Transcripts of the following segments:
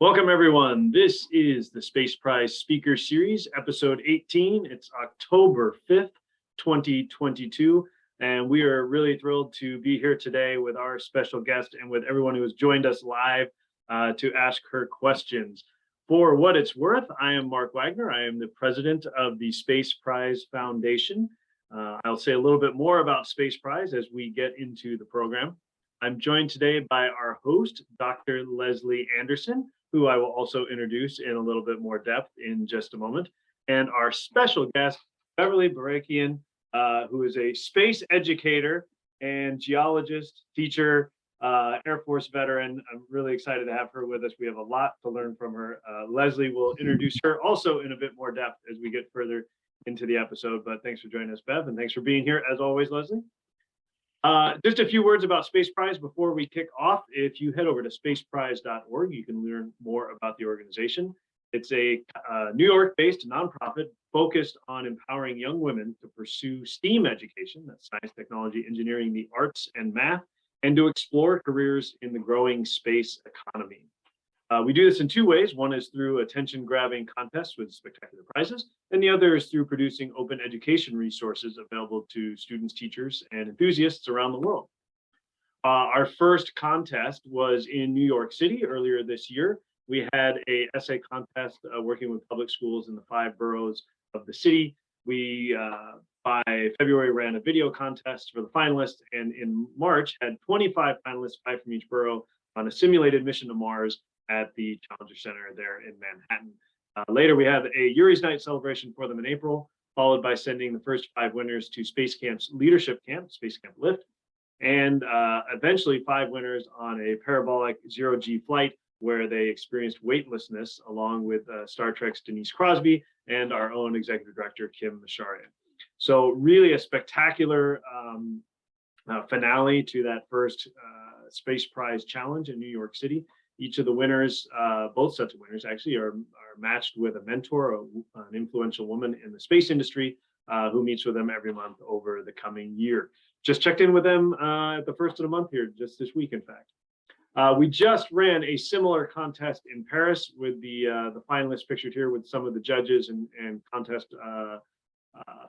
Welcome, everyone. This is the Space Prize Speaker Series, episode 18. It's October 5th, 2022, and we are really thrilled to be here today with our special guest and with everyone who has joined us live to ask her questions. For what it's worth, I am Mark Wagner. I am the president of the Space Prize Foundation. I'll say a little bit more about Space Prize as we get into the program. I'm joined today by our host, Dr. Lesley Anderson, who I will also introduce in a little bit more depth in just a moment, and our special guest, Beverly Berekian, who is a space educator and geologist, teacher, Air Force veteran. I'm really excited to have her with us. We have a lot to learn from her. Lesley will introduce her also in a bit more depth as we get further into the episode, but thanks for joining us, Bev, and thanks for being here as always, Lesley. Just a few words about Space Prize before we kick off. If you head over to spaceprize.org, you can learn more about the organization. It's a New York-based nonprofit focused on empowering young women to pursue STEAM education, that's science, technology, engineering, the arts, and math, and to explore careers in the growing space economy. We do this in two ways. One is through attention-grabbing contests with spectacular prizes, and the other is through producing open education resources available to students, teachers, and enthusiasts around the world. Our first contest was in New York City earlier this year. We had an essay contest working with public schools in the 5 boroughs of the city. We, by February, ran a video contest for the finalists, and in March had 25 finalists, 5 from each borough, on a simulated mission to Mars at the Challenger Center there in Manhattan. Later, we have a Yuri's Night celebration for them in April, followed by sending the first 5 winners to Space Camp's Leadership Camp, Space Camp Lift, and eventually 5 winners on a parabolic zero-G flight where they experienced weightlessness along with Star Trek's Denise Crosby and our own executive director, Kim Macharia. So really a spectacular finale to that first Space Prize challenge in New York City. Each of the winners, both sets of winners actually, are matched with a mentor, an influential woman in the space industry who meets with them every month over the coming year. Just checked in with them at the first of the month here, just this week, in fact. We just ran a similar contest in Paris with the finalists pictured here with some of the judges and contest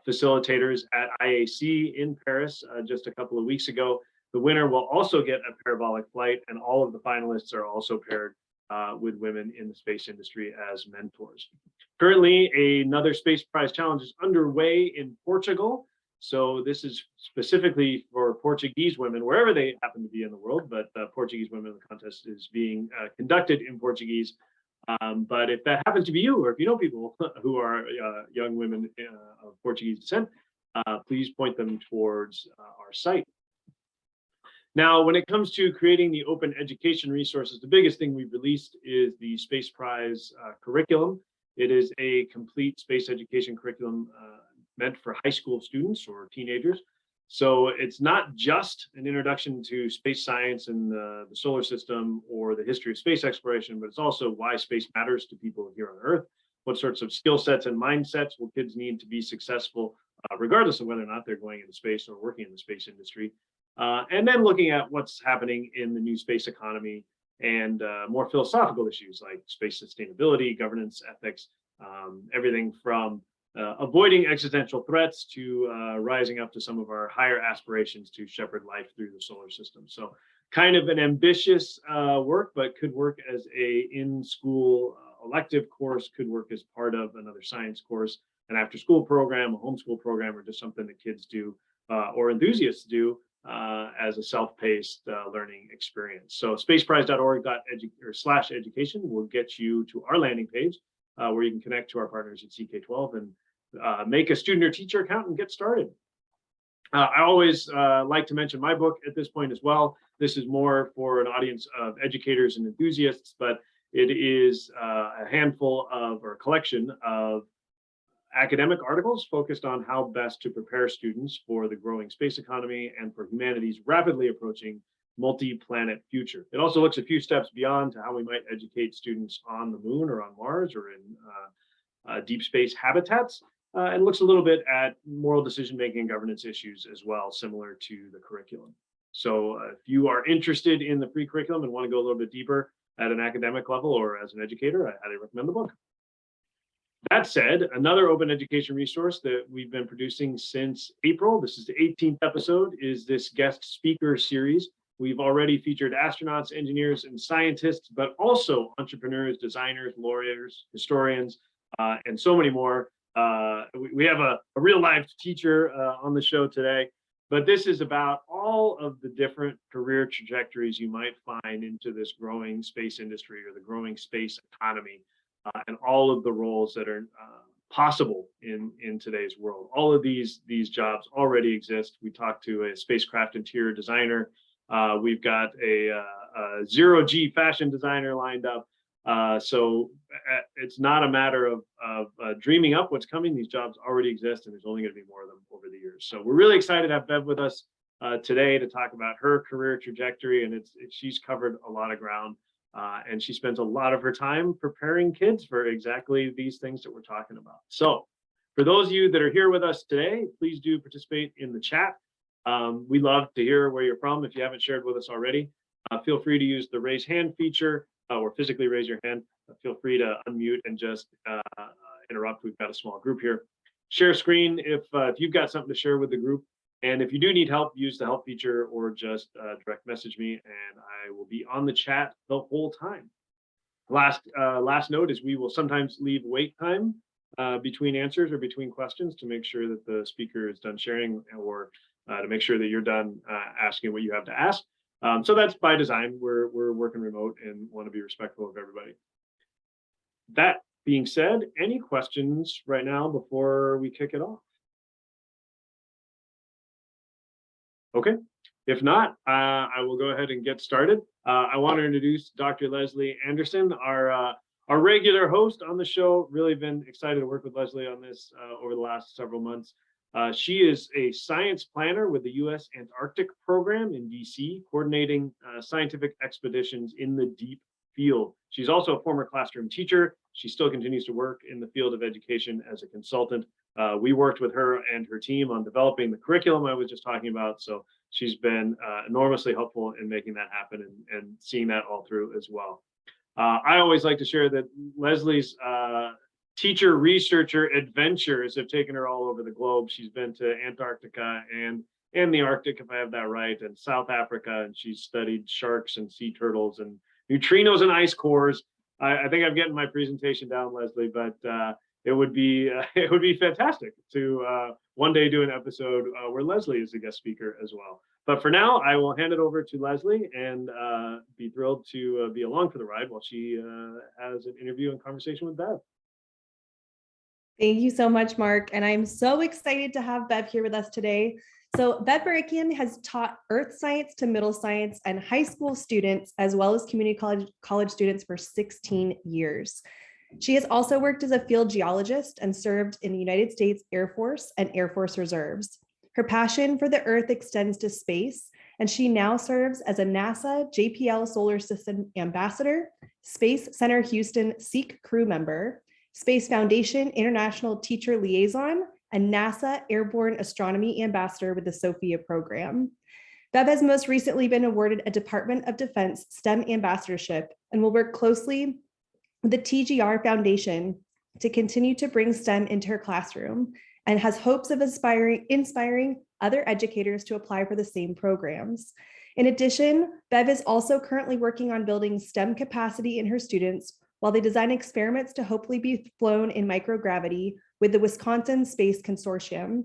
facilitators at IAC in Paris just a couple of weeks ago. The winner will also get a parabolic flight, and all of the finalists are also paired with women in the space industry as mentors. Currently, another Space Prize challenge is underway in Portugal. So this is specifically for Portuguese women, wherever they happen to be in the world, but Portuguese women, the contest is being conducted in Portuguese. But if that happens to be you, or if you know people who are young women of Portuguese descent, please point them towards our site. Now, when it comes to creating the open education resources, the biggest thing we've released is the Space Prize curriculum. It is a complete space education curriculum meant for high school students or teenagers. So it's not just an introduction to space science and the solar system or the history of space exploration, but it's also why space matters to people here on Earth. What sorts of skill sets and mindsets will kids need to be successful, regardless of whether or not they're going into space or working in the space industry. And then looking at what's happening in the new space economy and more philosophical issues like space sustainability, governance, ethics, everything from avoiding existential threats to rising up to some of our higher aspirations to shepherd life through the solar system. So kind of an ambitious work, but could work as a in-school elective course, could work as part of another science course, an after-school program, a homeschool program, or just something that kids do or enthusiasts do as a self-paced learning experience. So spaceprize.org/education will get you to our landing page where you can connect to our partners at CK12 and make a student or teacher account and get started. I always like to mention my book at this point as well. This is more for an audience of educators and enthusiasts, but it is a handful of, or a collection of academic articles focused on how best to prepare students for the growing space economy and for humanity's rapidly approaching multi-planet future. It also looks a few steps beyond to how we might educate students on the moon or on Mars or in deep space habitats, and looks a little bit at moral decision-making and governance issues as well, similar to the curriculum. So if you are interested in the free curriculum and want to go a little bit deeper at an academic level or as an educator, I highly recommend the book. That said, another open education resource that we've been producing since April, this is the 18th episode, is this guest speaker series. We've already featured astronauts, engineers, and scientists, but also entrepreneurs, designers, lawyers, historians, and so many more. We have a real life teacher on the show today, but this is about all of the different career trajectories you might find into this growing space industry or the growing space economy, and all of the roles that are possible in today's world. All of these jobs already exist. We talked to a spacecraft interior designer. We've got a zero-G fashion designer lined up. So it's not a matter of dreaming up what's coming. These jobs already exist, and there's only going to be more of them over the years. So we're really excited to have Bev with us today to talk about her career trajectory, and she's covered a lot of ground, and she spends a lot of her time preparing kids for exactly these things that we're talking about. So for those of you that are here with us today, please do participate in the chat. We love to hear where you're from. If you haven't shared with us already, feel free to use the raise hand feature or physically raise your hand. Feel free to unmute and just interrupt. We've got a small group here. Share screen if you've got something to share with the group. And if you do need help, use the help feature or just direct message me, and I will be on the chat the whole time. Last note is we will sometimes leave wait time between answers or between questions to make sure that the speaker is done sharing, or to make sure that you're done asking what you have to ask. So that's by design. We're working remote and want to be respectful of everybody. That being said, any questions right now before we kick it off? Okay, if not, I will go ahead and get started. I want to introduce Dr. Lesley Anderson, our regular host on the show. Really been excited to work with Lesley on this over the last several months. She is a science planner with the U.S. Antarctic Program in DC, coordinating scientific expeditions in the deep field. She's also a former classroom teacher. She still continues to work in the field of education as a consultant. We worked with her and her team on developing the curriculum I was just talking about. So she's been enormously helpful in making that happen and seeing that all through as well. I always like to share that Lesley's teacher researcher adventures have taken her all over the globe. She's been to Antarctica and the Arctic, if I have that right, and South Africa, and she's studied sharks and sea turtles and neutrinos and ice cores. I think I'm getting my presentation down, Lesley, but it would be fantastic to one day do an episode where Lesley is a guest speaker as well. But for now, I will hand it over to Lesley and be thrilled to be along for the ride while she has an interview and conversation with Bev. Thank you so much, Mark. And I'm so excited to have Bev here with us today. So Bev Berekian has taught earth science to middle science and high school students, as well as community college students for 16 years. She has also worked as a field geologist and served in the United States Air Force and Air Force Reserves. Her passion for the earth extends to space, and she now serves as a NASA JPL Solar System Ambassador, Space Center Houston SEEC crew member, Space Foundation International Teacher Liaison, and NASA Airborne Astronomy Ambassador with the SOFIA Program. Bev has most recently been awarded a Department of Defense STEM ambassadorship and will work closely with the TGR Foundation to continue to bring STEM into her classroom, and has hopes of inspiring other educators to apply for the same programs. In addition, Bev is also currently working on building STEM capacity in her students while they design experiments to hopefully be flown in microgravity with the Wisconsin Space Consortium.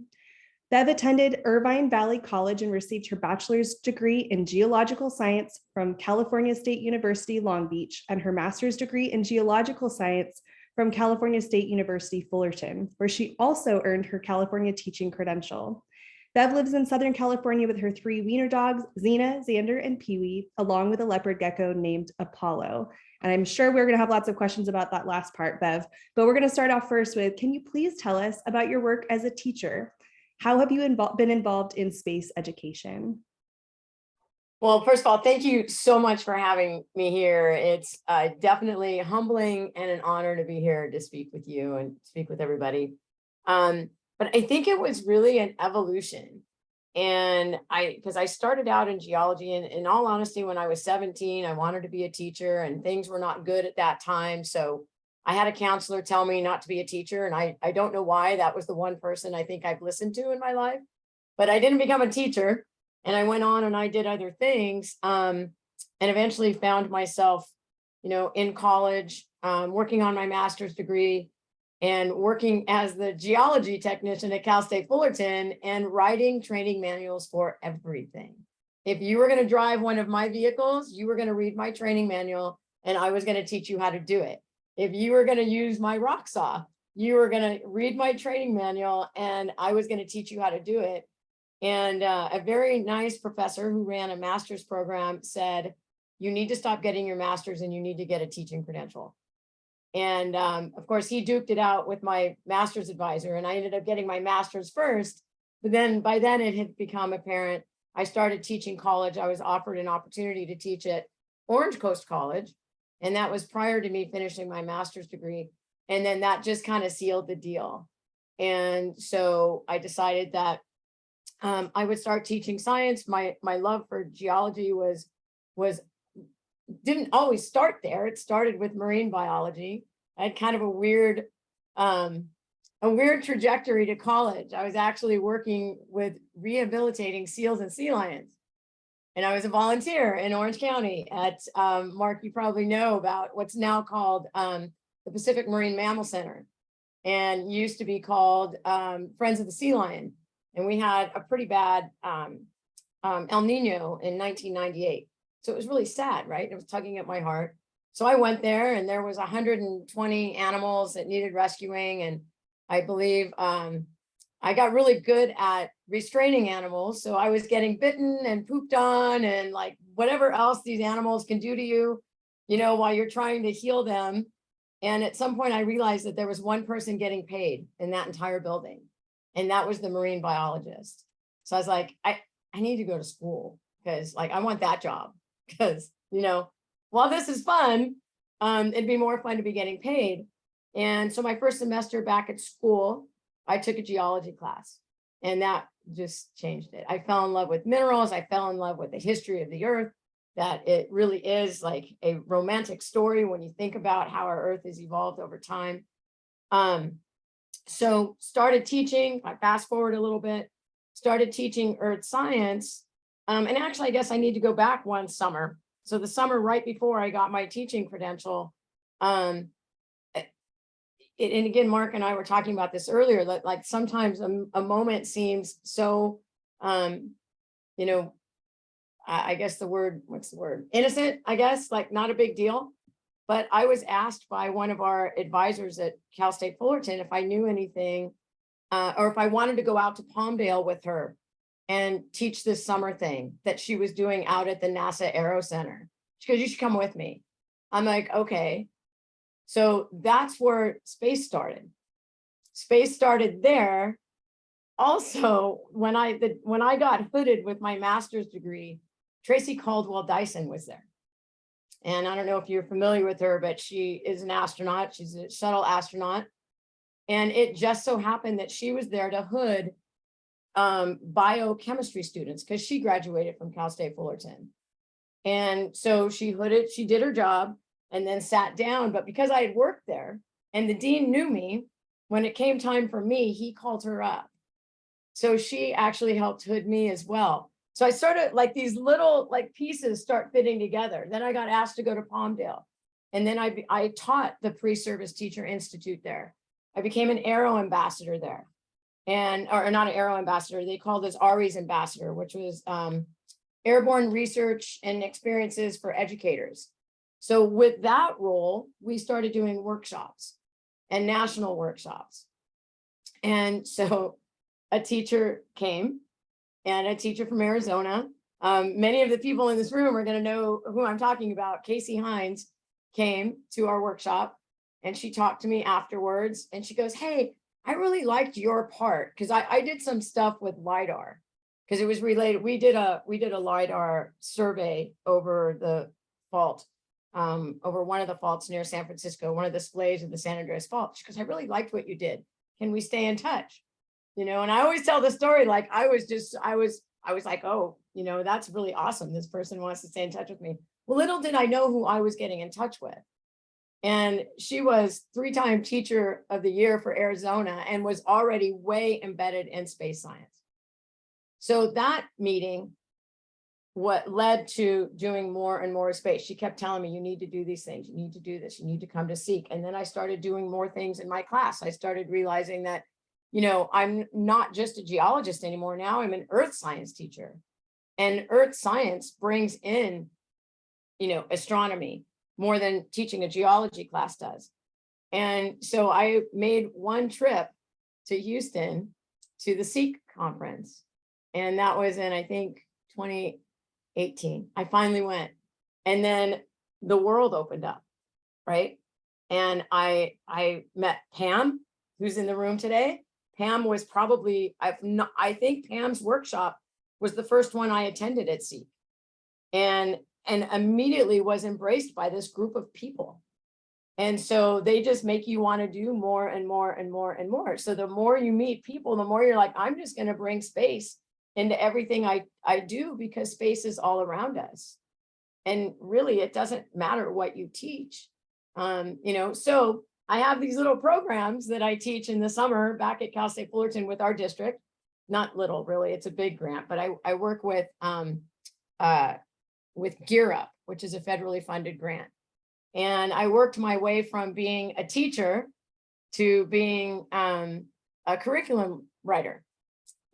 Bev attended Irvine Valley College and received her bachelor's degree in geological science from California State University, Long Beach, and her master's degree in geological science from California State University, Fullerton, where she also earned her California teaching credential. Bev lives in Southern California with her 3 wiener dogs, Xena, Xander, and Pee-wee, along with a leopard gecko named Apollo. And I'm sure we're going to have lots of questions about that last part, Bev, but we're going to start off first with, can you please tell us about your work as a teacher? How have you been involved in space education? Well, first of all, thank you so much for having me here. It's definitely humbling and an honor to be here to speak with you and speak with everybody. But I think it was really an evolution. And because I started out in geology, and in all honesty, when I was 17, I wanted to be a teacher and things were not good at that time. So I had a counselor tell me not to be a teacher. And I don't know why. That was the one person I think I've listened to in my life, but I didn't become a teacher. And I went on and I did other things, and eventually found myself, in college, working on my master's degree and working as the geology technician at Cal State Fullerton and writing training manuals for everything. If you were going to drive one of my vehicles, you were going to read my training manual and I was going to teach you how to do it. If you were going to use my rock saw, you were going to read my training manual and I was going to teach you how to do it. And a very nice professor who ran a master's program said, you need to stop getting your master's and you need to get a teaching credential. And of course, he duked it out with my master's advisor and I ended up getting my master's first. But then by then it had become apparent. I started teaching college. I was offered an opportunity to teach at Orange Coast College. And that was prior to me finishing my master's degree. And then that just kind of sealed the deal. And so I decided that I would start teaching science. My love for geology didn't always start there. It started with marine biology. I had kind of a weird trajectory to college. I was actually working with rehabilitating seals and sea lions. And I was a volunteer in Orange County at, Mark, you probably know about what's now called the Pacific Marine Mammal Center and used to be called Friends of the Sea Lion. And we had a pretty bad El Nino in 1998. So it was really sad, right? It was tugging at my heart. So I went there and there was 120 animals that needed rescuing. And I believe I got really good at restraining animals. So I was getting bitten and pooped on and like whatever else these animals can do to you, while you're trying to heal them. And at some point I realized that there was one person getting paid in that entire building. And that was the marine biologist. So I was like, I need to go to school because like, I want that job because, while this is fun, it'd be more fun to be getting paid. And so my first semester back at school, I took a geology class and that just changed it. I fell in love with minerals. I fell in love with the history of the earth, that it really is like a romantic story when you think about how our earth has evolved over time. So started teaching, I fast forward a little bit, started teaching earth science. And actually, I guess I need to go back one summer. So the summer right before I got my teaching credential, and again, Mark and I were talking about this earlier, that like sometimes a moment seems so, I guess what's the word? Innocent, I guess, like not a big deal. But I was asked by one of our advisors at Cal State Fullerton if I knew anything, or if I wanted to go out to Palmdale with her and teach this summer thing that she was doing out at the NASA Aero Center. She goes, you should come with me. I'm like, okay. So that's where space started. Space started there. Also, when I got hooded with my master's degree, Tracy Caldwell Dyson was there. And I don't know if you're familiar with her, but she is an astronaut. She's a shuttle astronaut. And it just so happened that she was there to hood biochemistry students because she graduated from Cal State Fullerton. And so she hooded, she did her job and then sat down. But because I had worked there and the dean knew me, when it came time for me, he called her up. So she actually helped hood me as well. So I started like these little like pieces start fitting together. Then I got asked to go to Palmdale. And then I taught the Pre-Service Teacher Institute there. I became an Aero Ambassador there. Or not an Aero Ambassador, they called us ARI's Ambassador, which was Airborne Research and Experiences for Educators. So with that role, we started doing workshops and national workshops. And so a teacher came, and a teacher from Arizona. Many of the people in this room are going to know who I'm talking about. Casey Hines came to our workshop and she talked to me afterwards and she goes, hey, I really liked your part because I did some stuff with LIDAR because it was related. We did a LIDAR survey over the fault, over one of the faults near San Francisco, one of the splays of the San Andreas Fault. She goes, I really liked what you did. Can we stay in touch? And I always tell the story, like I was I was like, oh, that's really awesome. This person wants to stay in touch with me. Well, little did I know who I was getting in touch with. And she was 3-time Teacher of the Year for Arizona and was already way embedded in space science. So that meeting, what led to doing more and more space. She kept telling me, you need to do these things. You need to do this. You need to come to SEEC. And then I started doing more things in my class. I started realizing that, I'm not just a geologist anymore. Now I'm an earth science teacher, and earth science brings in, astronomy more than teaching a geology class does. And so I made one trip to Houston to the SEEC conference. And that was in, I think, 2018. I finally went. And then the world opened up, right? And I met Pam, who's in the room today. Pam was probably, I think Pam's workshop was the first one I attended at SEEC. And immediately was embraced by this group of people. And so they just make you want to do more and more and more and more. So the more you meet people, the more you're like, I'm just going to bring space into everything I do, because space is all around us. And really, it doesn't matter what you teach. So I have these little programs that I teach in the summer back at Cal State Fullerton with our district. Not little, really, it's a big grant, but I work with Gear Up, which is a federally funded grant. And I worked my way from being a teacher to being a curriculum writer.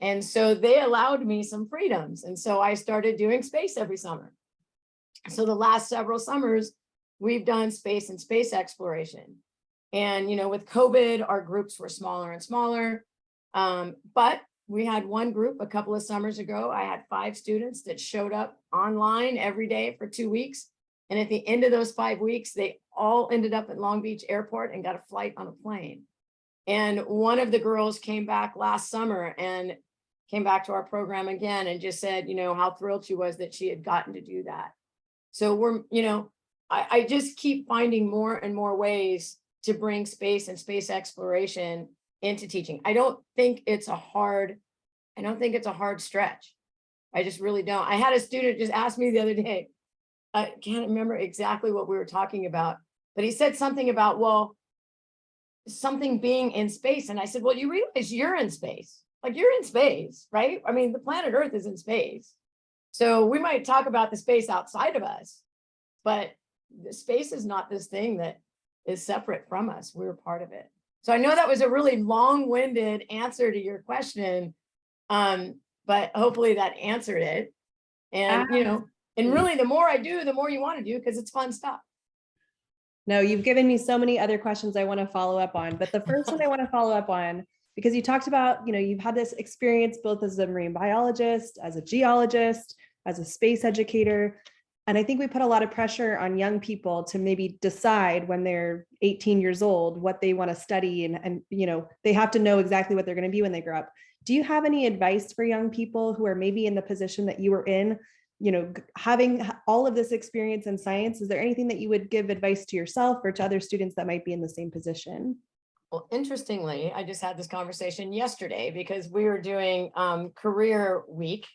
And so they allowed me some freedoms. And so I started doing space every summer. So the last several summers, we've done space and space exploration. And, with COVID, our groups were smaller and smaller. But we had one group a couple of summers ago. I had 5 students that showed up online every day for 2 weeks. And at the end of those 5 weeks, they all ended up at Long Beach Airport and got a flight on a plane. And one of the girls came back last summer and came back to our program again and just said, how thrilled she was that she had gotten to do that. So we're, I just keep finding more and more ways to bring space and space exploration into teaching. I don't think it's a hard stretch. I just really don't. I had a student just ask me the other day, I can't remember exactly what we were talking about, but he said something about, well, something being in space. And I said, well, you realize you're in space. Like, you're in space, right? I mean, the planet Earth is in space. So we might talk about the space outside of us, but the space is not this thing that is separate from us. We're part of it. So I know that was a really long-winded answer to your question, but hopefully that answered it. And, and really, the more I do, the more you want to do, because it's fun stuff. No, you've given me so many other questions I want to follow up on. But the first one I want to follow up on, because you talked about, you've had this experience both as a marine biologist, as a geologist, as a space educator. And I think we put a lot of pressure on young people to maybe decide when they're 18 years old what they want to study. And they have to know exactly what they're going to be when they grow up. Do you have any advice for young people who are maybe in the position that you were in, having all of this experience in science? Is there anything that you would give advice to yourself or to other students that might be in the same position? Well, interestingly, I just had this conversation yesterday because we were doing career week,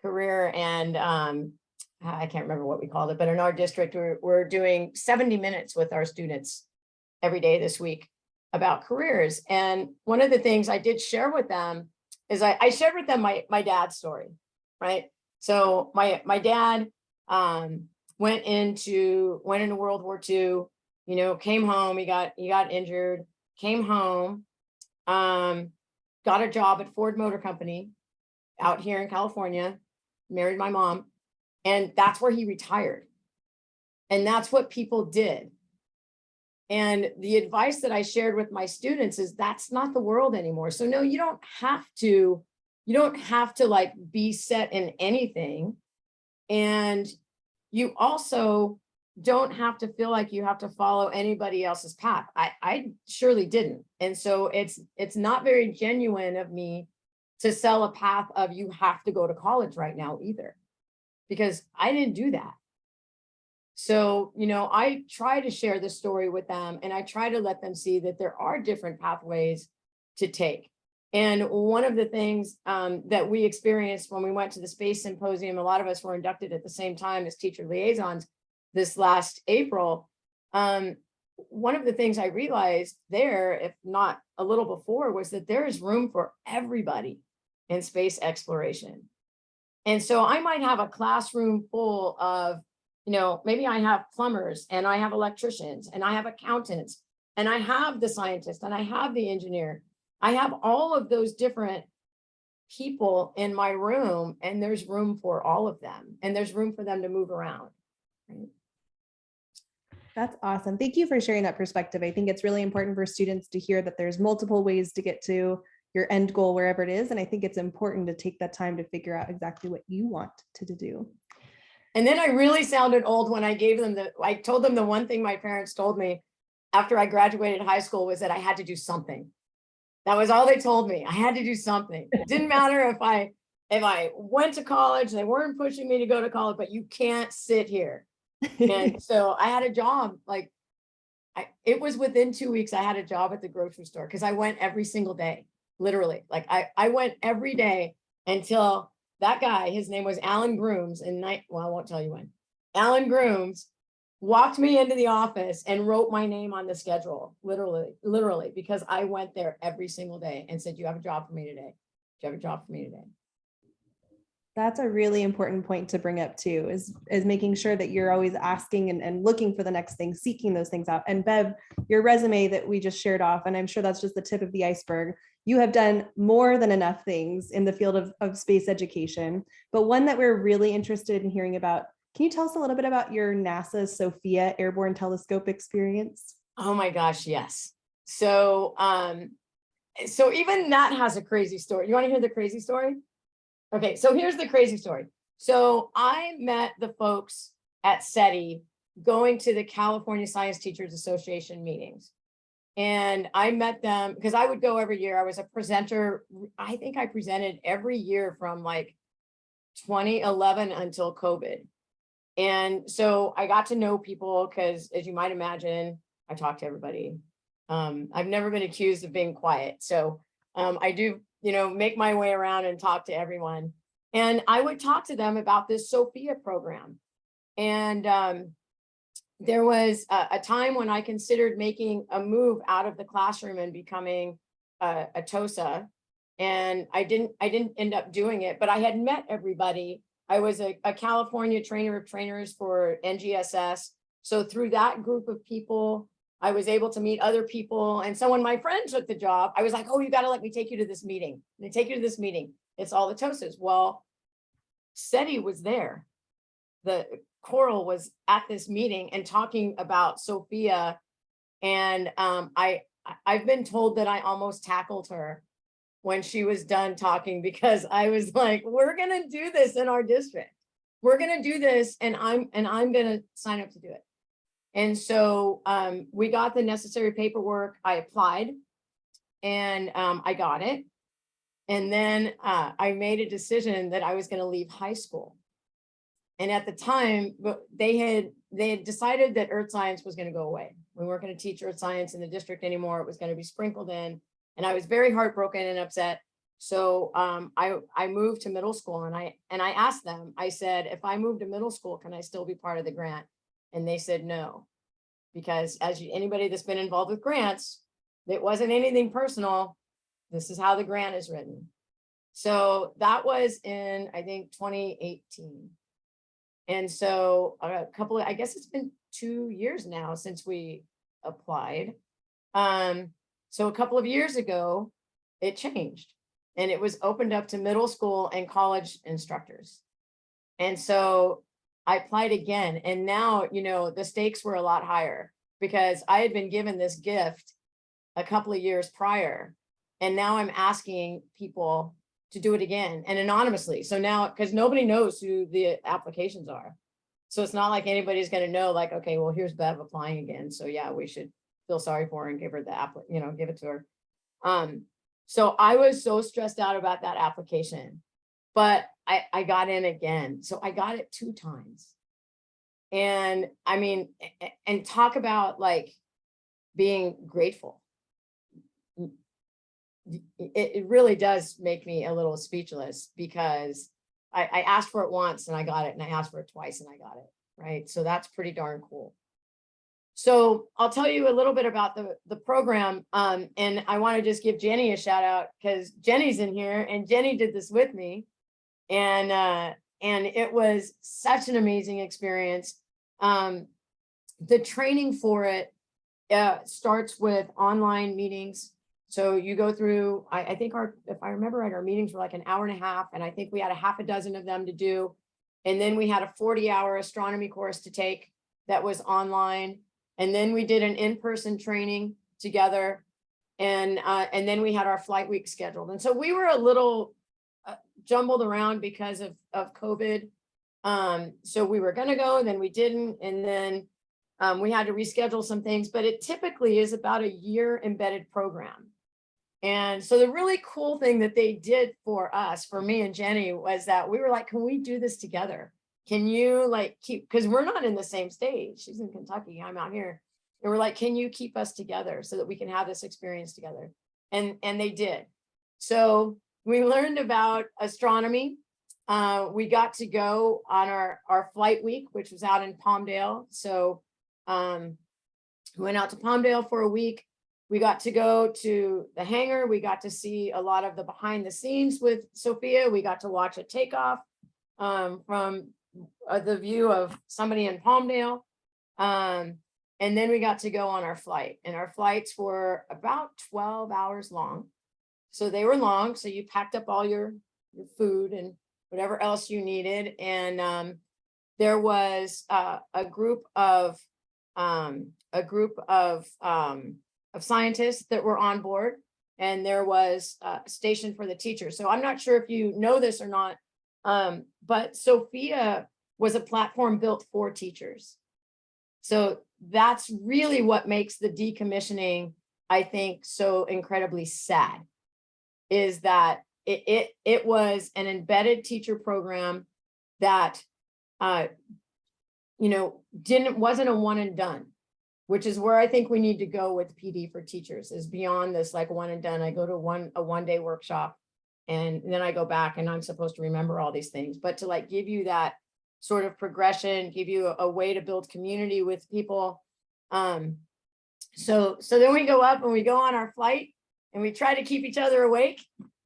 and I can't remember what we called it, but in our district, we're doing 70 minutes with our students every day this week about careers. And one of the things I did share with them is I shared with them my dad's story, right? So my dad went into World War II, came home, he got injured, came home, got a job at Ford Motor Company out here in California, married my mom. And that's where he retired. And that's what people did. And the advice that I shared with my students is that's not the world anymore. So no, you don't have to like be set in anything. And you also don't have to feel like you have to follow anybody else's path. I surely didn't. And so it's not very genuine of me to sell a path of you have to go to college right now either, because I didn't do that. So, I try to share the story with them, and I try to let them see that there are different pathways to take. And one of the things that we experienced when we went to the Space Symposium, a lot of us were inducted at the same time as teacher liaisons this last April. One of the things I realized there, if not a little before, was that there is room for everybody in space exploration. And so I might have a classroom full of, maybe I have plumbers and I have electricians and I have accountants and I have the scientist and I have the engineer. I have all of those different people in my room, and there's room for all of them, and there's room for them to move around. Right? That's awesome. Thank you for sharing that perspective. I think it's really important for students to hear that there's multiple ways to get to your end goal, wherever it is. And I think it's important to take that time to figure out exactly what you want to do. And then I really sounded old when I told them the one thing my parents told me after I graduated high school was that I had to do something. That was all they told me. I had to do something. It didn't matter if I went to college, they weren't pushing me to go to college, but you can't sit here. And so I had a job, it was within 2 weeks, I had a job at the grocery store because I went every single day, literally. I went every day until that guy, his name was Alan Grooms, I won't tell you when. Alan Grooms walked me into the office and wrote my name on the schedule, literally, because I went there every single day and said, you have a job for me today. Do you have a job for me today? That's a really important point to bring up too, is making sure that you're always asking and looking for the next thing, seeking those things out. And Bev, your resume that we just shared off, and I'm sure that's just the tip of the iceberg. You have done more than enough things in the field of space education, but one that we're really interested in hearing about. Can you tell us a little bit about your NASA SOFIA Airborne Telescope experience? Oh my gosh, yes. So even that has a crazy story. You want to hear the crazy story? Okay, so here's the crazy story. So I met the folks at SETI going to the California Science Teachers Association meetings. And I met them because I would go every year. I was a presenter. I think I presented every year from 2011 until COVID. And so I got to know people because, as you might imagine, I talk to everybody. I've never been accused of being quiet. So I do, make my way around and talk to everyone. And I would talk to them about this SOFIA program. And there was a time when I considered making a move out of the classroom and becoming a TOSA. And I didn't end up doing it, but I had met everybody. I was a California trainer of trainers for NGSS. So through that group of people, I was able to meet other people. And so when my friend took the job, I was like, oh, you got to let me take you to this meeting. They take you to this meeting. It's all the TOSAs. Well, SETI was there. The Coral was at this meeting and talking about SOFIA. And I've been told that I almost tackled her when she was done talking, because I was like, we're going to do this in our district. We're going to do this. And I'm going to sign up to do it. And so we got the necessary paperwork. I applied and I got it. And then I made a decision that I was going to leave high school. And at the time, they had decided that earth science was going to go away. We weren't going to teach earth science in the district anymore. It was going to be sprinkled in. And I was very heartbroken and upset. So I moved to middle school, and I asked them, I said, if I move to middle school, can I still be part of the grant? And they said no, because anybody that's been involved with grants, it wasn't anything personal. This is how the grant is written. So that was in, I think, 2018. And so I guess it's been 2 years now since we applied. So a couple of years ago, it changed, and it was opened up to middle school and college instructors. And so I applied again, and now, the stakes were a lot higher, because I had been given this gift a couple of years prior, and now I'm asking people to do it again, and anonymously. So now, because nobody knows who the applications are. So it's not like anybody's going to know, like, okay, well, here's Bev applying again. So yeah, we should feel sorry for her and give her the give it to her. So I was so stressed out about that application, but I got in again. So I got it 2 times. And I mean, and talk about being grateful. it really does make me a little speechless, because I asked for it once and I got it, and I asked for it twice and I got it, right? So that's pretty darn cool. So I'll tell you a little bit about the program, and I want to just give Jenny a shout out, because Jenny's in here and Jenny did this with me, and it was such an amazing experience. The training for it starts with online meetings. So you go through, I think if I remember right, our meetings were like an hour and a half, and I think we had a half a dozen of them to do. And then we had a 40-hour astronomy course to take that was online. And then we did an in-person training together. And then we had our flight week scheduled. And so we were a little jumbled around because of COVID. So we were going to go, and then we didn't. And then we had to reschedule some things, but it typically is about a year embedded program. And so the really cool thing that they did for us, for me and Jenny, was that we were like, can we do this together? Can you like keep, because we're not in the same state. She's in Kentucky, I'm out here. And we're like, can you keep us together so that we can have this experience together? And they did. So we learned about astronomy. We got to go on our flight week, which was out in Palmdale. So we went out to Palmdale for a week. We got to go to the hangar. We got to see a lot of the behind the scenes with SOFIA. We got to watch a takeoff from the view of somebody in Palmdale. And then we got to go on our flight, and our flights were about 12 hours long. So they were long. So you packed up all your food and whatever else you needed. And there was a group of scientists that were on board, and there was a station for the teachers. So I'm not sure if you know this or not, but SOFIA was a platform built for teachers. So that's really what makes the decommissioning, I think, so incredibly sad, is that it was an embedded teacher program that, wasn't a one and done, which is where I think we need to go with PD for teachers, is beyond this like one and done. I go to a one-day workshop, and then I go back and I'm supposed to remember all these things, but to like give you that sort of progression, give you a way to build community with people. So then we go up and we go on our flight, and we try to keep each other awake,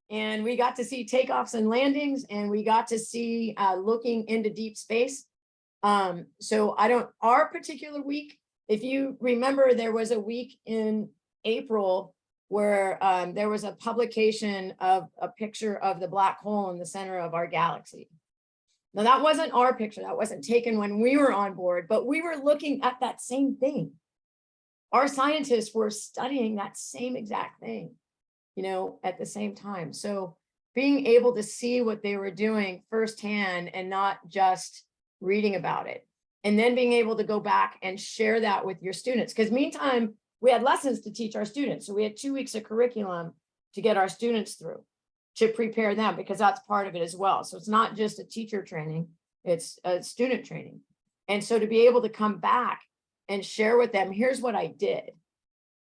and we got to see takeoffs and landings, and we got to see looking into deep space. So our particular week, if you remember, there was a week in April where there was a publication of a picture of the black hole in the center of our galaxy. Now, that wasn't our picture. That wasn't taken when we were on board, but we were looking at that same thing. Our scientists were studying that same exact thing, at the same time. So being able to see what they were doing firsthand and not just reading about it, and then being able to go back and share that with your students. Because meantime, we had lessons to teach our students. So we had 2 weeks of curriculum to get our students through, to prepare them, because that's part of it as well. So it's not just a teacher training, it's a student training. And so to be able to come back and share with them, here's what I did,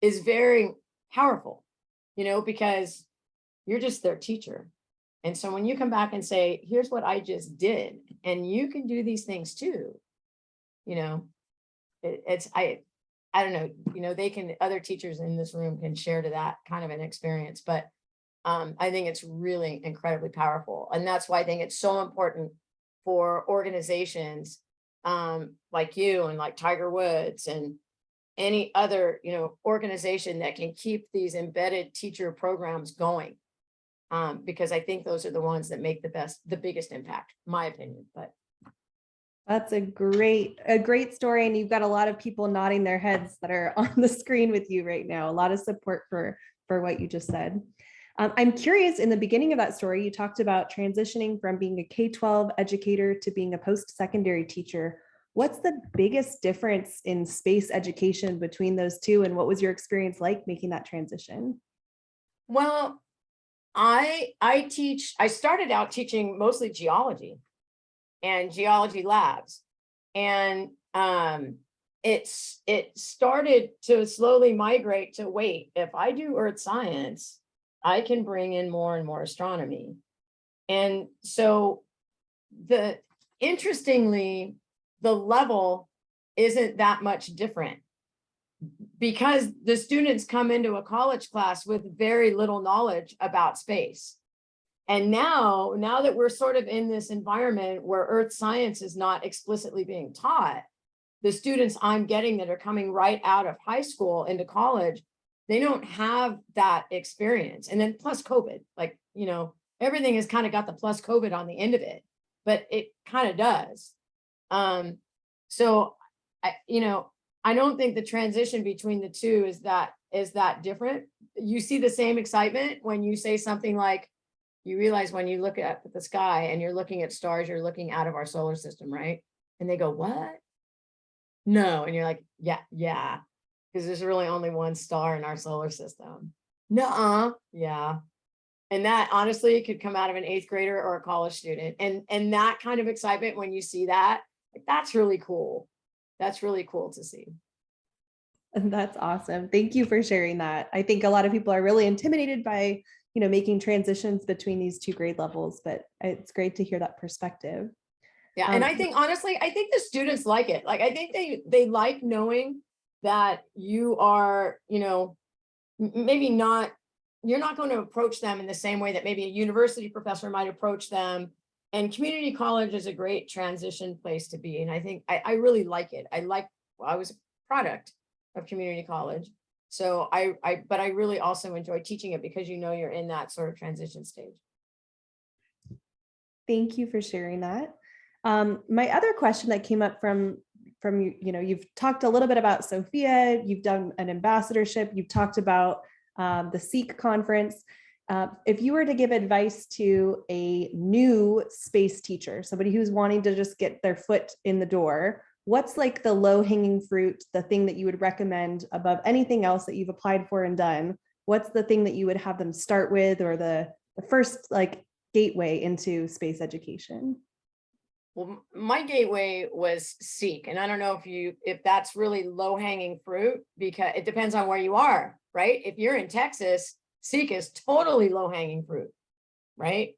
is very powerful, because you're just their teacher. And so when you come back and say, here's what I just did, and you can do these things too, I don't know, other teachers in this room can share to that kind of an experience, but I think it's really incredibly powerful. And that's why I think it's so important for organizations like you and like Tiger Woods and any other, organization that can keep these embedded teacher programs going. Because I think those are the ones that make the biggest impact, my opinion. But that's a great story. And you've got a lot of people nodding their heads that are on the screen with you right now. A lot of support for what you just said. I'm curious, in the beginning of that story, you talked about transitioning from being a K-12 educator to being a post-secondary teacher. What's the biggest difference in space education between those two? And what was your experience like making that transition? Well, I started out teaching mostly geology and geology labs. And it started to slowly migrate to, wait, if I do earth science, I can bring in more and more astronomy. And so interestingly, the level isn't that much different, because the students come into a college class with very little knowledge about space. And now that we're sort of in this environment where earth science is not explicitly being taught, the students I'm getting that are coming right out of high school into college, they don't have that experience. And then plus COVID, like, everything has kind of got the plus COVID on the end of it, but it kind of does. So I don't think the transition between the two is that different. You see the same excitement when you say something like, you realize when you look at the sky and you're looking at stars, you're looking out of our solar system, right? And they go, what? No. And you're like, yeah, because there's really only one star in our solar system. Nuh-uh. Yeah. And that honestly could come out of an 8th grader or a college student. And that kind of excitement when you see that, like, that's really cool. That's really cool to see. That's awesome. Thank you for sharing that. I think a lot of people are really intimidated by, making transitions between these 2 grade levels, but it's great to hear that perspective. Yeah. And I think, honestly, I think the students like it. Like, I think they like knowing that you are, maybe not, you're not going to approach them in the same way that maybe a university professor might approach them. And community college is a great transition place to be. And I think I really like it. I was a product of community college. So but I really also enjoy teaching it because you're in that sort of transition stage. Thank you for sharing that. My other question that came up from you've talked a little bit about SOFIA, you've done an ambassadorship, you've talked about the SEEC conference. If you were to give advice to a new space teacher, somebody who's wanting to just get their foot in the door, what's like the low-hanging fruit, the thing that you would recommend above anything else that you've applied for and done? What's the thing that you would have them start with, or the first like gateway into space education? Well, my gateway was SEEC. And I don't know if that's really low-hanging fruit, because it depends on where you are, right? If you're in Texas, SEEC is totally low-hanging fruit, right?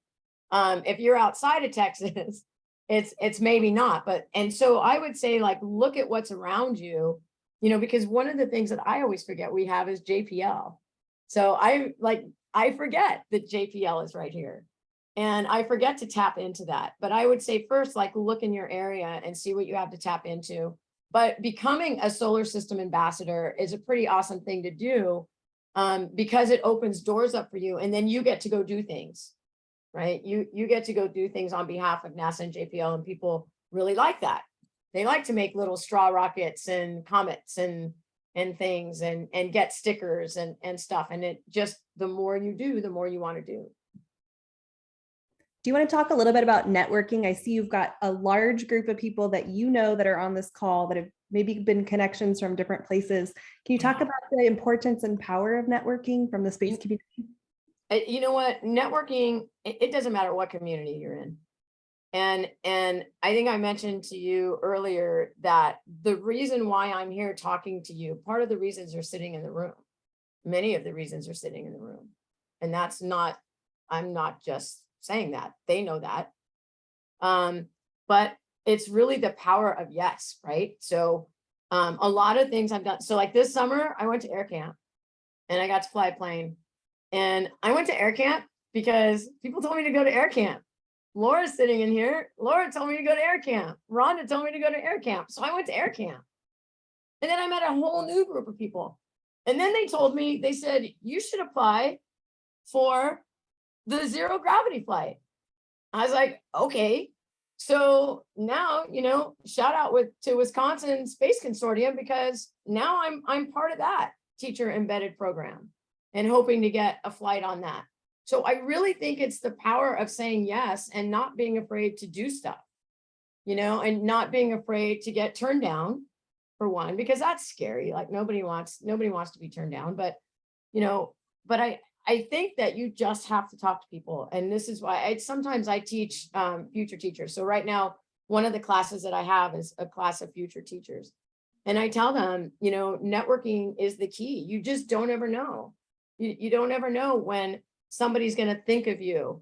If you're outside of Texas, it's maybe not. And so I would say, like, look at what's around you, because one of the things that I always forget we have is JPL. So I forget that JPL is right here, and I forget to tap into that. But I would say first, like, look in your area and see what you have to tap into. But becoming a solar system ambassador is a pretty awesome thing to do, because it opens doors up for you, and then you get to go do things, right? You get to go do things on behalf of NASA and JPL, and people really like that. They like to make little straw rockets and comets and things and get stickers and stuff. And it just, the more you do, the more you want to do. Do you want to talk a little bit about networking? I see you've got a large group of people that that are on this call that have maybe been connections from different places. Can you talk about the importance and power of networking from the space community? You know what? Networking, it doesn't matter what community you're in. And I think I mentioned to you earlier that the reason why I'm here talking to you, part of the reasons are sitting in the room. Many of the reasons are sitting in the room. And that's not, I'm not just saying that, they know that. But it's really the power of yes, right? So a lot of things I've done. So like this summer, I went to air camp and I got to fly a plane. And I went to air camp because people told me to go to air camp. Laura's sitting in here. Laura told me to go to air camp. Rhonda told me to go to air camp. So I went to air camp. And then I met a whole new group of people. And then they told me, they said, you should apply for the zero gravity flight. I was like, okay. So now, shout out to Wisconsin Space Consortium, because now I'm part of that teacher embedded program and hoping to get a flight on that. So I really think it's the power of saying yes and not being afraid to do stuff, and not being afraid to get turned down, for one, because that's scary. Like nobody wants to be turned down, but I think that you just have to talk to people. And this is why sometimes I teach future teachers. So right now, one of the classes that I have is a class of future teachers. And I tell them, networking is the key. You just don't ever know. You don't ever know when somebody's going to think of you.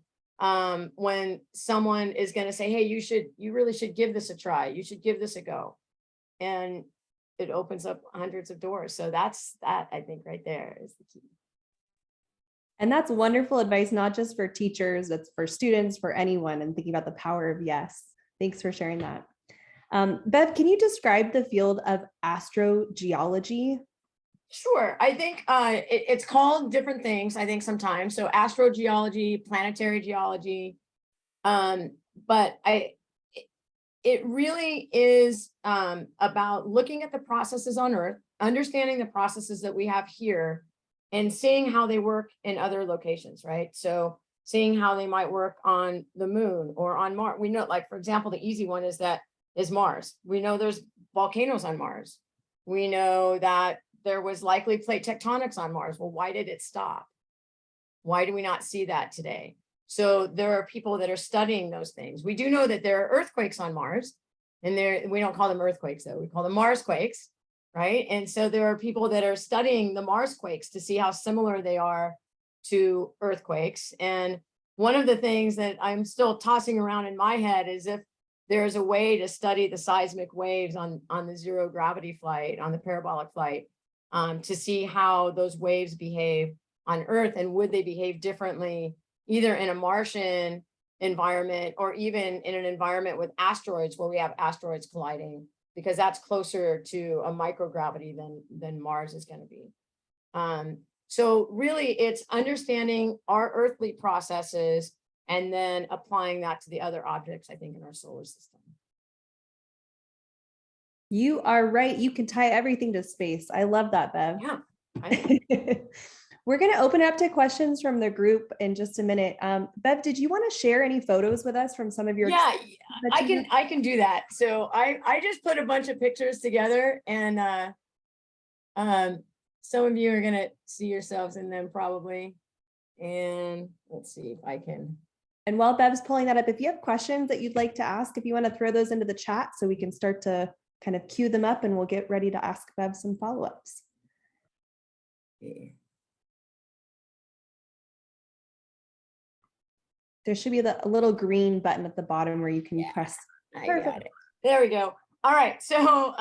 When someone is going to say, hey, you really should give this a try. You should give this a go. And it opens up hundreds of doors. So that's that, I think, right there is the key. And that's wonderful advice, not just for teachers, it's for students, for anyone, and thinking about the power of yes. Thanks for sharing that. Bev, can you describe the field of astrogeology? Sure. I think it's called different things, I think sometimes. So astrogeology, planetary geology. But it really is about looking at the processes on Earth, understanding the processes that we have here, and seeing how they work in other locations, right? So seeing how they might work on the moon or on Mars. We know, like, for example, the easy one is Mars. We know there's volcanoes on Mars. We know that there was likely plate tectonics on Mars. Well, why did it stop? Why do we not see that today? So there are people that are studying those things. We do know that there are earthquakes on Mars, and we don't call them earthquakes though, we call them Marsquakes, right? And so there are people that are studying the Marsquakes to see how similar they are to earthquakes. And one of the things that I'm still tossing around in my head is if there's a way to study the seismic waves on the zero gravity flight, on the parabolic flight, to see how those waves behave on Earth, and would they behave differently either in a Martian environment or even in an environment with asteroids where we have asteroids colliding, because that's closer to a microgravity than Mars is going to be. So really it's understanding our earthly processes and then applying that to the other objects, I think, in our solar system. You are right. You can tie everything to space. I love that, Bev. Yeah. We're going to open it up to questions from the group in just a minute. Bev, did you want to share any photos with us from some of your? Yeah, I can do that. So I just put a bunch of pictures together, and some of you are going to see yourselves in them probably. And let's see if I can. And while Bev's pulling that up, if you have questions that you'd like to ask, if you want to throw those into the chat so we can start to kind of queue them up, and we'll get ready to ask Bev some follow-ups. Yeah. There should be a little green button at the bottom where you can press. I got it. There we go. All right. So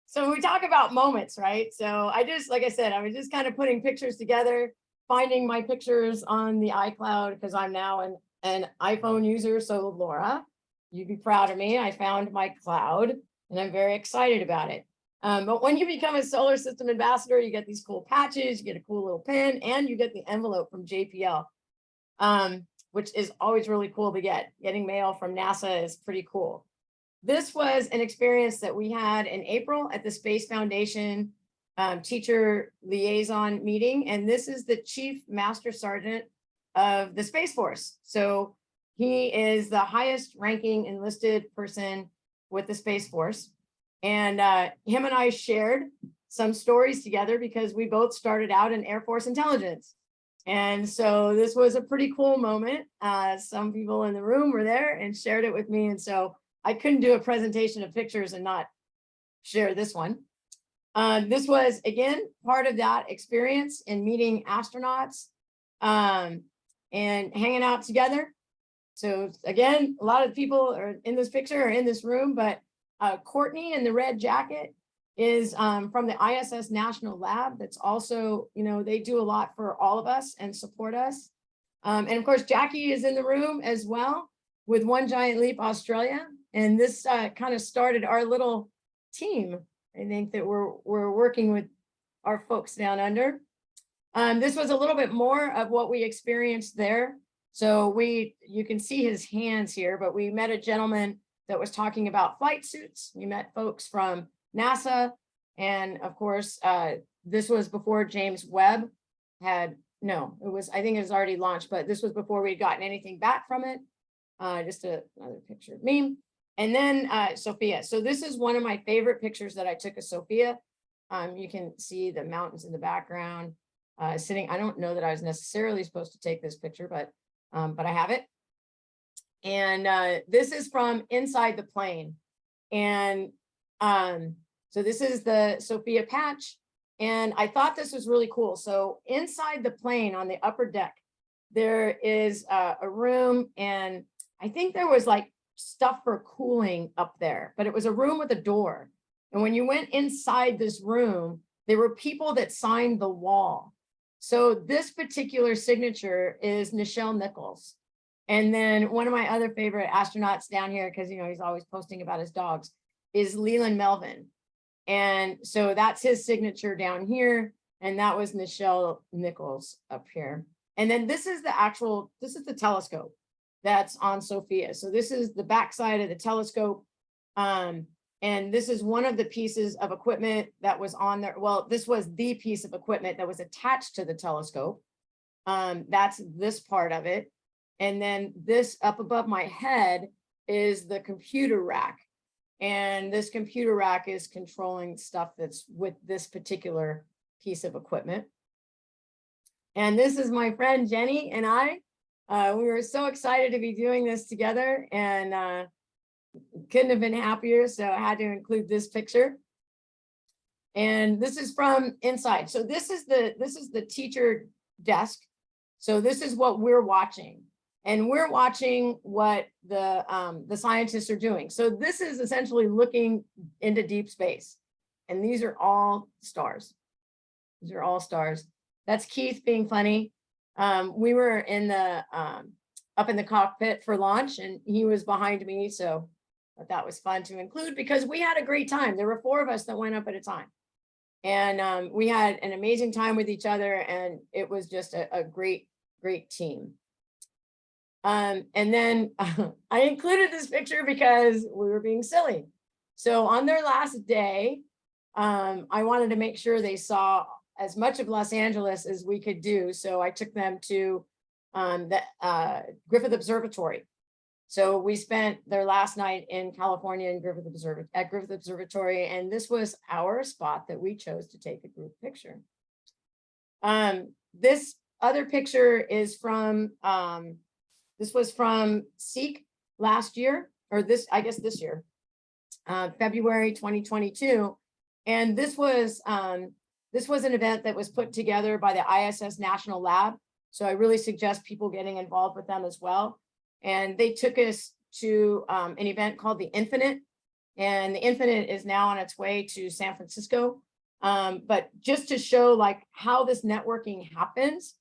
so we talk about moments, right? So like I said, I was just kind of putting pictures together, finding my pictures on the iCloud, because I'm now an iPhone user. So Laura, you'd be proud of me. I found my cloud and I'm very excited about it. But when you become a solar system ambassador, you get these cool patches, you get a cool little pin, and you get the envelope from JPL, which is always really cool to get. Getting mail from NASA is pretty cool. This was an experience that we had in April at the Space Foundation Teacher Liaison meeting. And this is the Chief Master Sergeant of the Space Force. So he is the highest ranking enlisted person with the Space Force. And him and I shared some stories together because we both started out in Air Force intelligence. And so this was a pretty cool moment. Some people in the room were there and shared it with me. And so I couldn't do a presentation of pictures and not share this one. This was, again, part of that experience in meeting astronauts and hanging out together. So again, a lot of people are in this picture or in this room, but Courtney in the red jacket is from the ISS National Lab. That's also, they do a lot for all of us and support us. And of course, Jackie is in the room as well with One Giant Leap Australia. And this kind of started our little team. I think that we're working with our folks down under. This was a little bit more of what we experienced there. So you can see his hands here, but we met a gentleman that was talking about flight suits. We met folks from NASA. And of course, this was before James Webb I think it was already launched, but this was before we'd gotten anything back from it. Just another picture of me. And then SOFIA. So this is one of my favorite pictures that I took of SOFIA. You can see the mountains in the background sitting. I don't know that I was necessarily supposed to take this picture, but I have it. And this is from inside the plane. And so this is the SOFIA patch. And I thought this was really cool. So inside the plane on the upper deck, there is a room, and I think there was like stuff for cooling up there, but it was a room with a door. And when you went inside this room, there were people that signed the wall. So this particular signature is Nichelle Nichols. And then one of my other favorite astronauts down here, because he's always posting about his dogs, is Leland Melvin. And so that's his signature down here. And that was Nichelle Nichols up here. And then this is the telescope that's on SOFIA. So this is the backside of the telescope. And this is one of the pieces of equipment that was on there. Well, this was the piece of equipment that was attached to the telescope. That's this part of it. And then this up above my head is the computer rack. And this computer rack is controlling stuff that's with this particular piece of equipment. And this is my friend Jenny and I. We were so excited to be doing this together, and couldn't have been happier. So I had to include this picture. And this is from inside. So this is the teacher desk. So this is what we're watching. And we're watching what the scientists are doing. So this is essentially looking into deep space. And these are all stars. These are all stars. That's Keith being funny. We were in the up in the cockpit for launch, and he was behind me. So that was fun to include because we had a great time. There were 4 of us that went up at a time. And we had an amazing time with each other. And it was just a great, great team. And then I included this picture because we were being silly. So on their last day, I wanted to make sure they saw as much of Los Angeles as we could do. So I took them to the Griffith Observatory. So we spent their last night in California in Griffith Observatory, and this was our spot that we chose to take a group picture. This other picture is from this was from SEEC last year, or I guess this year, February 2022. And this was an event that was put together by the ISS National Lab. So I really suggest people getting involved with them as well. And they took us to an event called the Infinite. And the Infinite is now on its way to San Francisco. But just to show like how this networking happens,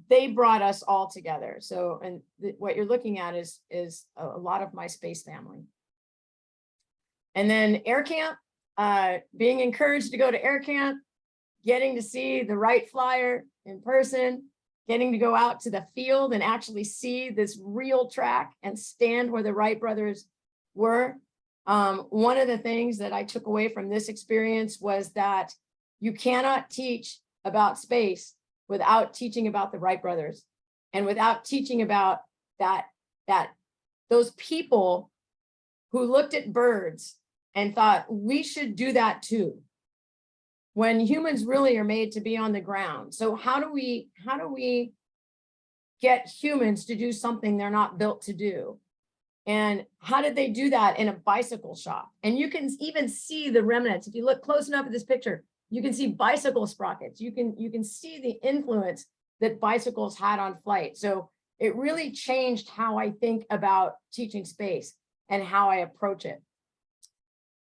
they brought us all together. So, and what you're looking at is a lot of my space family. And then air camp, being encouraged to go to air camp, getting to see the Wright Flyer in person, getting to go out to the field and actually see this real track and stand where the Wright brothers were. One of the things that I took away from this experience was that you cannot teach about space without teaching about the Wright brothers, and without teaching about those people who looked at birds and thought we should do that too, when humans really are made to be on the ground. So how do we get humans to do something they're not built to do? And how did they do that in a bicycle shop? And you can even see the remnants. If you look close enough at this picture, you can see bicycle sprockets. You can see the influence that bicycles had on flight. So it really changed how I think about teaching space and how I approach it.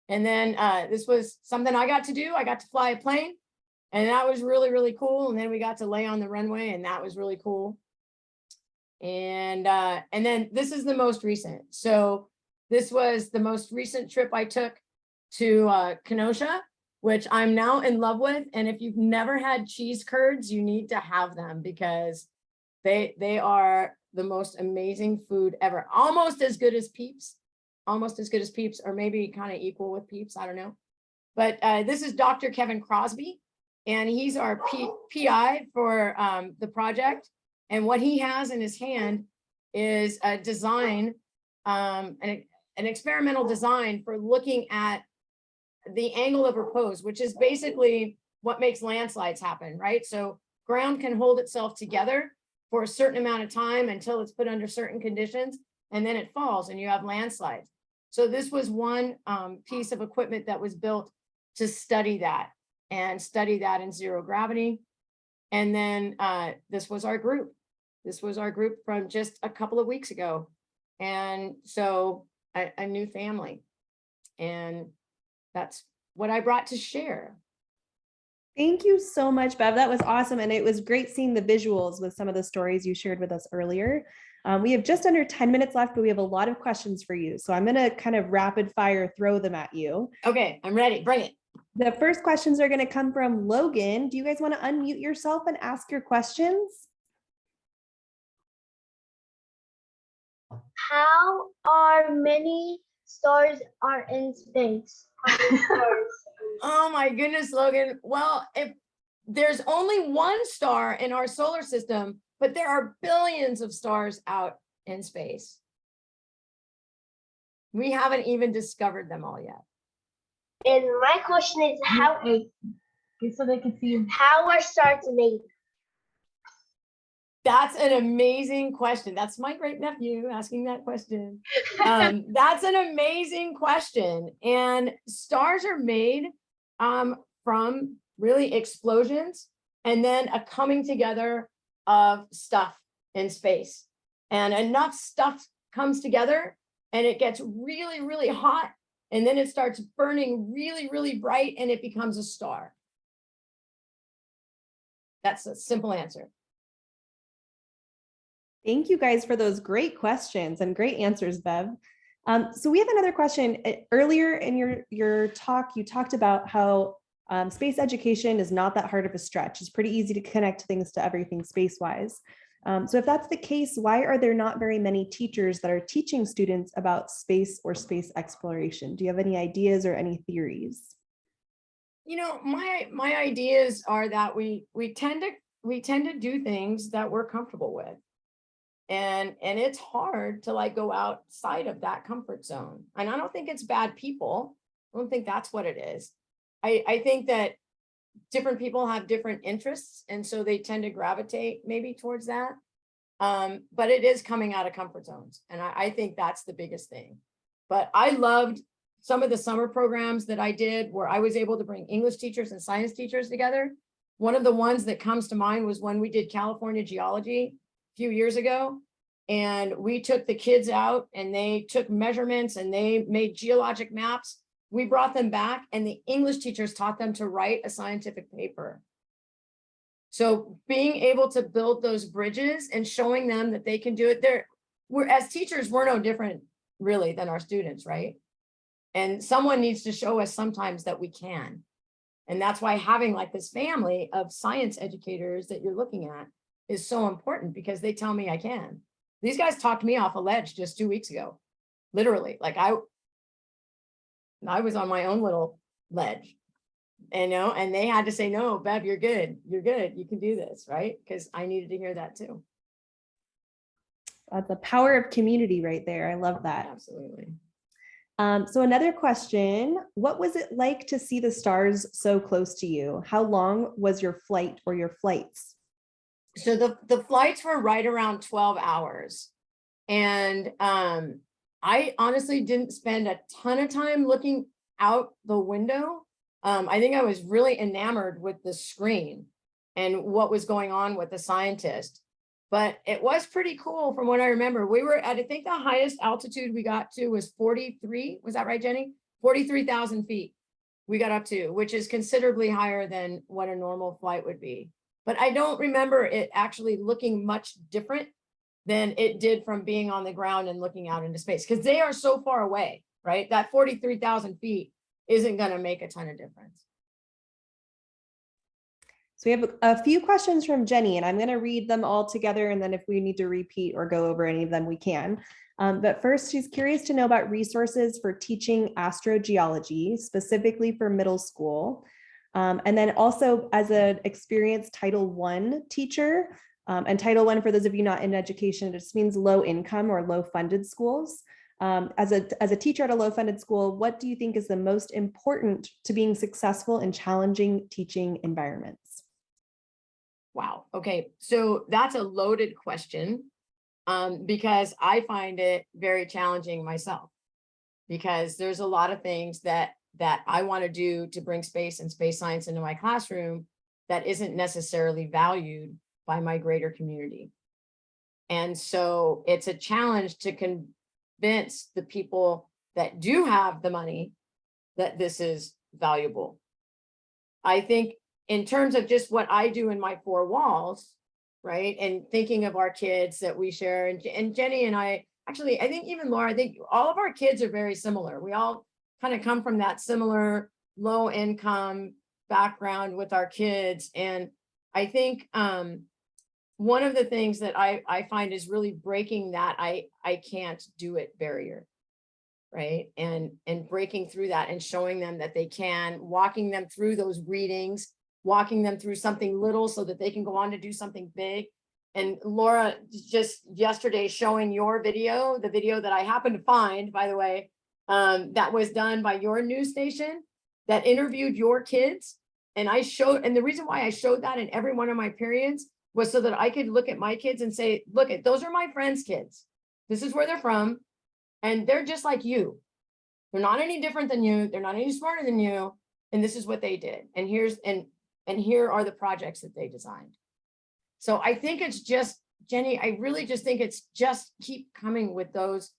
And then this was something I got to do. I got to fly a plane, and that was really, really cool. And then we got to lay on the runway, and that was really cool. And then this is the most recent. So this was the most recent trip I took to Kenosha, which I'm now in love with. And if you've never had cheese curds, you need to have them because they are the most amazing food ever. Almost as good as Peeps, or maybe kind of equal with Peeps. I don't know. But this is Dr. Kevin Crosby, and he's our PI for the project. And what he has in his hand is a design, an experimental design for looking at the angle of repose, which is basically what makes landslides happen, right? So ground can hold itself together for a certain amount of time until it's put under certain conditions, and then it falls and you have landslides. So this was one piece of equipment that was built to study that and study that in zero gravity. And then this was our group. This was our group from just a couple of weeks ago. And so a new family. And that's what I brought to share. Thank you so much, Bev. That was awesome. And it was great seeing the visuals with some of the stories you shared with us earlier. We have just under 10 minutes left, but we have a lot of questions for you. So I'm going to kind of rapid fire throw them at you. Okay, I'm ready. Bring it. The first questions are going to come from Logan. Do you guys want to unmute yourself and ask your questions? How are many stars are in space? Oh my goodness, Logan. Well, if there's only one star in our solar system, but there are billions of stars out in space. We haven't even discovered them all yet. And my question is how so they can see. how are stars made? That's an amazing question. That's my great nephew asking that question. That's an amazing question. And stars are made from really explosions and then a coming together of stuff in space. And enough stuff comes together and it gets really, really hot. And then it starts burning really, really bright and it becomes a star. That's a simple answer. Thank you guys for those great questions and great answers, Bev. So we have another question. Earlier in your talk, you talked about how space education is not that hard of a stretch. It's pretty easy to connect things to everything space-wise. So if that's the case, why are there not very many teachers that are teaching students about space or space exploration? Do you have any ideas or any theories? You know, my ideas are that we tend to do things that we're comfortable with. And it's hard to like go outside of that comfort zone. And I don't think it's bad people. I don't think that's what it is. I think that different people have different interests. And so they tend to gravitate maybe towards that. But it is coming out of comfort zones. And I think that's the biggest thing. But I loved some of the summer programs that I did where I was able to bring English teachers and science teachers together. One of the ones that comes to mind was when we did California geology few years ago, and we took the kids out and they took measurements and they made geologic maps. We brought them back and the English teachers taught them to write a scientific paper. So being able to build those bridges and showing them that they can do it, as teachers, we're no different really than our students, right? And someone needs to show us sometimes that we can. And that's why having like this family of science educators that you're looking at is so important, because they tell me I can. These guys talked me off a ledge just 2 weeks ago, literally. Like I was on my own little ledge, and they had to say, no, Bev, you're good. You can do this, right? Because I needed to hear that too. The power of community right there. I love that. Absolutely. So another question, what was it like to see the stars so close to you? How long was your flight or your flights? So the flights were right around 12 hours. And I honestly didn't spend a ton of time looking out the window. I think I was really enamored with the screen and what was going on with the scientist. But it was pretty cool from what I remember. We were at, I think the highest altitude we got to was 43. Was that right, Jenny? 43,000 feet we got up to, which is considerably higher than what a normal flight would be. But I don't remember it actually looking much different than it did from being on the ground and looking out into space, because they are so far away, right? That 43,000 feet isn't going to make a ton of difference. So we have a few questions from Jenny, and I'm going to read them all together. And then if we need to repeat or go over any of them, we can. But first, she's curious to know about resources for teaching astrogeology, specifically for middle school. And then also as an experienced Title I teacher, and Title I, for those of you not in education, it just means low income or low funded schools. As a teacher at a low funded school, what do you think is the most important to being successful in challenging teaching environments? Wow. Okay. So that's a loaded question, because I find it very challenging myself, because there's a lot of things that I want to do to bring space and space science into my classroom that isn't necessarily valued by my greater community. And so it's a challenge to convince the people that do have the money that this is valuable. I think in terms of just what I do in my four walls, right? And thinking of our kids that we share, and Jenny and I, actually, I think even Laura, I think all of our kids are very similar. We all kind of come from that similar low income background with our kids. And I think one of the things that I find is really breaking that I can't do it barrier, right? And breaking through that and showing them that they can, walking them through those readings, walking them through something little so that they can go on to do something big. And Laura, just yesterday showing your video, the video that I happened to find, by the way, that was done by your news station that interviewed your kids. And I showed, and the reason why I showed that in every one of my periods was so that I could look at my kids and say, look, those are my friends' kids. This is where they're from. And they're just like you. They're not any different than you. They're not any smarter than you. And this is what they did. And here are the projects that they designed. So I think it's just, Jenny, I really just think it's just keep coming with those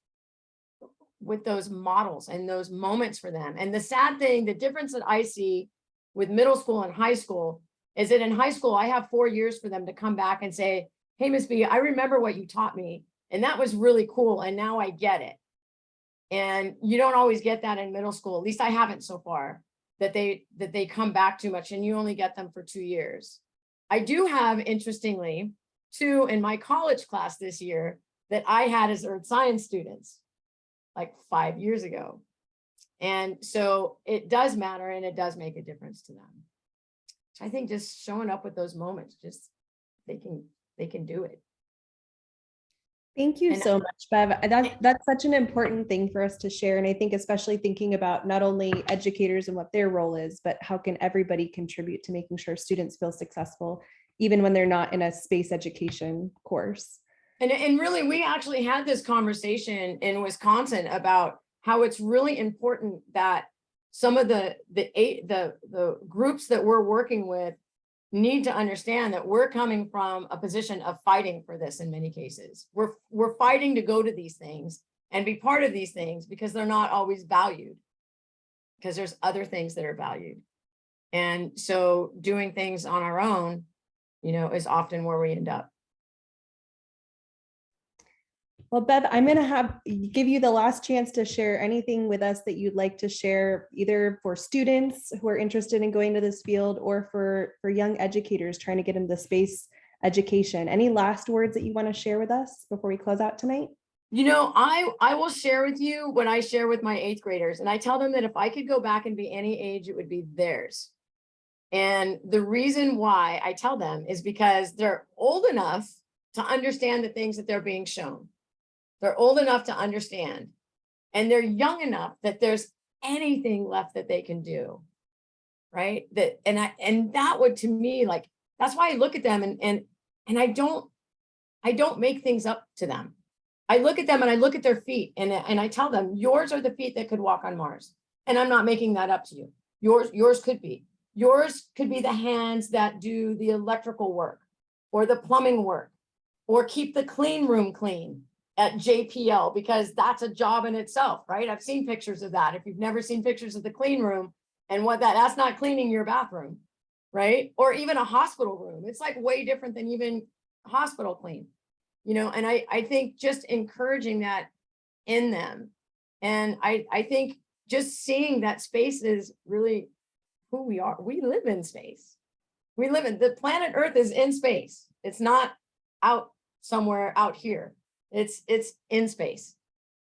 models and those moments for them. And the sad thing, the difference that I see with middle school and high school is that in high school, I have 4 years for them to come back and say, hey, Miss B, I remember what you taught me. And that was really cool. And now I get it. And you don't always get that in middle school. At least I haven't so far, that they come back too much, and you only get them for 2 years. I do have, interestingly, 2 in my college class this year that I had as earth science students like 5 years ago. And so it does matter, and it does make a difference to them. So I think just showing up with those moments, just they can do it. Thank you And so much, Bev. That's such an important thing for us to share. And I think especially thinking about not only educators and what their role is, but how can everybody contribute to making sure students feel successful, even when they're not in a space education course. And really, we actually had this conversation in Wisconsin about how it's really important that some of the groups that we're working with need to understand that we're coming from a position of fighting for this in many cases. We're fighting to go to these things and be part of these things because they're not always valued, because there's other things that are valued. And so doing things on our own, is often where we end up. Well, Bev, I'm going to give you the last chance to share anything with us that you'd like to share, either for students who are interested in going to this field or for young educators trying to get into space education. Any last words that you want to share with us before we close out tonight? I will share with you what I share with my 8th graders. And I tell them that if I could go back and be any age, it would be theirs. And the reason why I tell them is because they're old enough to understand the things that they're being shown. They're old enough to understand, and they're young enough that there's anything left that they can do, right? And that would, to me, like, that's why I look at them and I don't make things up to them. I look at them and I look at their feet and I tell them, yours are the feet that could walk on Mars. And I'm not making that up to you. Yours could be. Yours could be the hands that do the electrical work or the plumbing work or keep the clean room clean at JPL, because that's a job in itself, right? I've seen pictures of that. If you've never seen pictures of the clean room and that's not cleaning your bathroom, right? Or even a hospital room. It's like way different than even a hospital clean, and I think just encouraging that in them. And I think just seeing that space is really who we are. We live in space. The planet Earth is in space. It's not out somewhere out here. It's in space.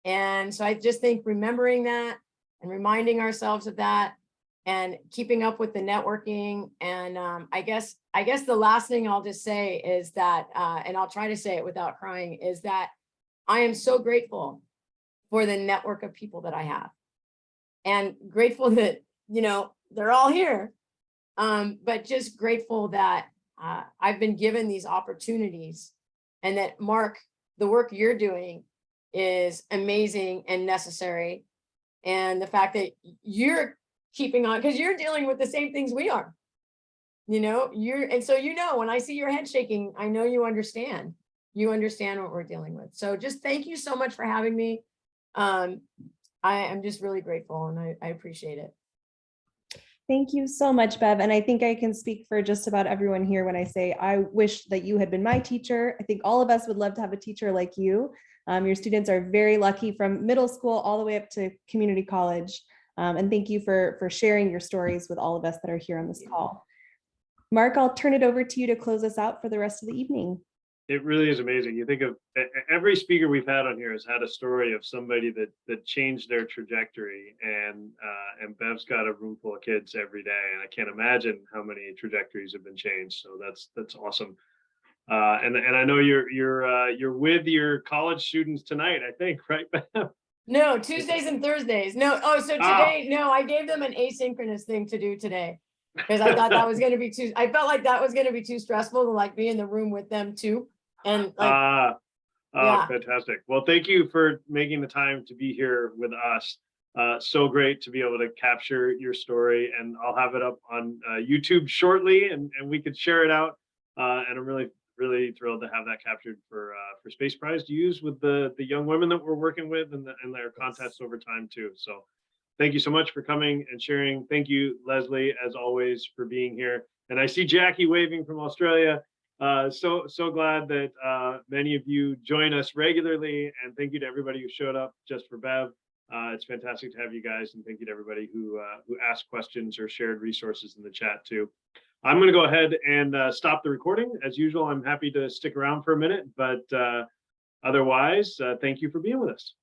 And so I just think remembering that and reminding ourselves of that and keeping up with the networking. And I guess the last thing I'll just say is that, and I'll try to say it without crying, is that I am so grateful for the network of people that I have, and grateful that, they're all here. But just grateful that I've been given these opportunities, and that Mark, the work you're doing is amazing and necessary. And the fact that you're keeping on, because you're dealing with the same things we are, and so, when I see your head shaking, I know you understand. you understand what we're dealing with. So just thank you so much for having me. I am just really grateful and I appreciate it. Thank you so much, Bev. And I think I can speak for just about everyone here when I say I wish that you had been my teacher. I think all of us would love to have a teacher like you. Your students are very lucky from middle school all the way up to community college. And thank you for sharing your stories with all of us that are here on this call. Mark, I'll turn it over to you to close us out for the rest of the evening. It really is amazing. You think of every speaker we've had on here has had a story of somebody that changed their trajectory, and Bev's got a room full of kids every day, and I can't imagine how many trajectories have been changed. So that's awesome. And I know you're with your college students tonight, I think, right, Bev? No, Tuesdays and Thursdays. No. Oh, so today, no, I gave them an asynchronous thing to do today because I thought that was going to be too, I felt like that was going to be too stressful to like be in the room with them too. And like, yeah. Fantastic. Well, thank you for making the time to be here with us. So great to be able to capture your story, and I'll have it up on YouTube shortly, and we could share it out. And I'm really thrilled to have that captured for Space Prize to use with the young women that we're working with and their contests over time too. So thank you so much for coming and sharing. Thank you, Lesley, as always, for being here. And I see Jackie waving from Australia. So glad that many of you join us regularly, and thank you to everybody who showed up just for Bev. It's fantastic to have you guys, and thank you to everybody who asked questions or shared resources in the chat too. I'm going to go ahead and stop the recording. As usual, I'm happy to stick around for a minute, but otherwise, thank you for being with us.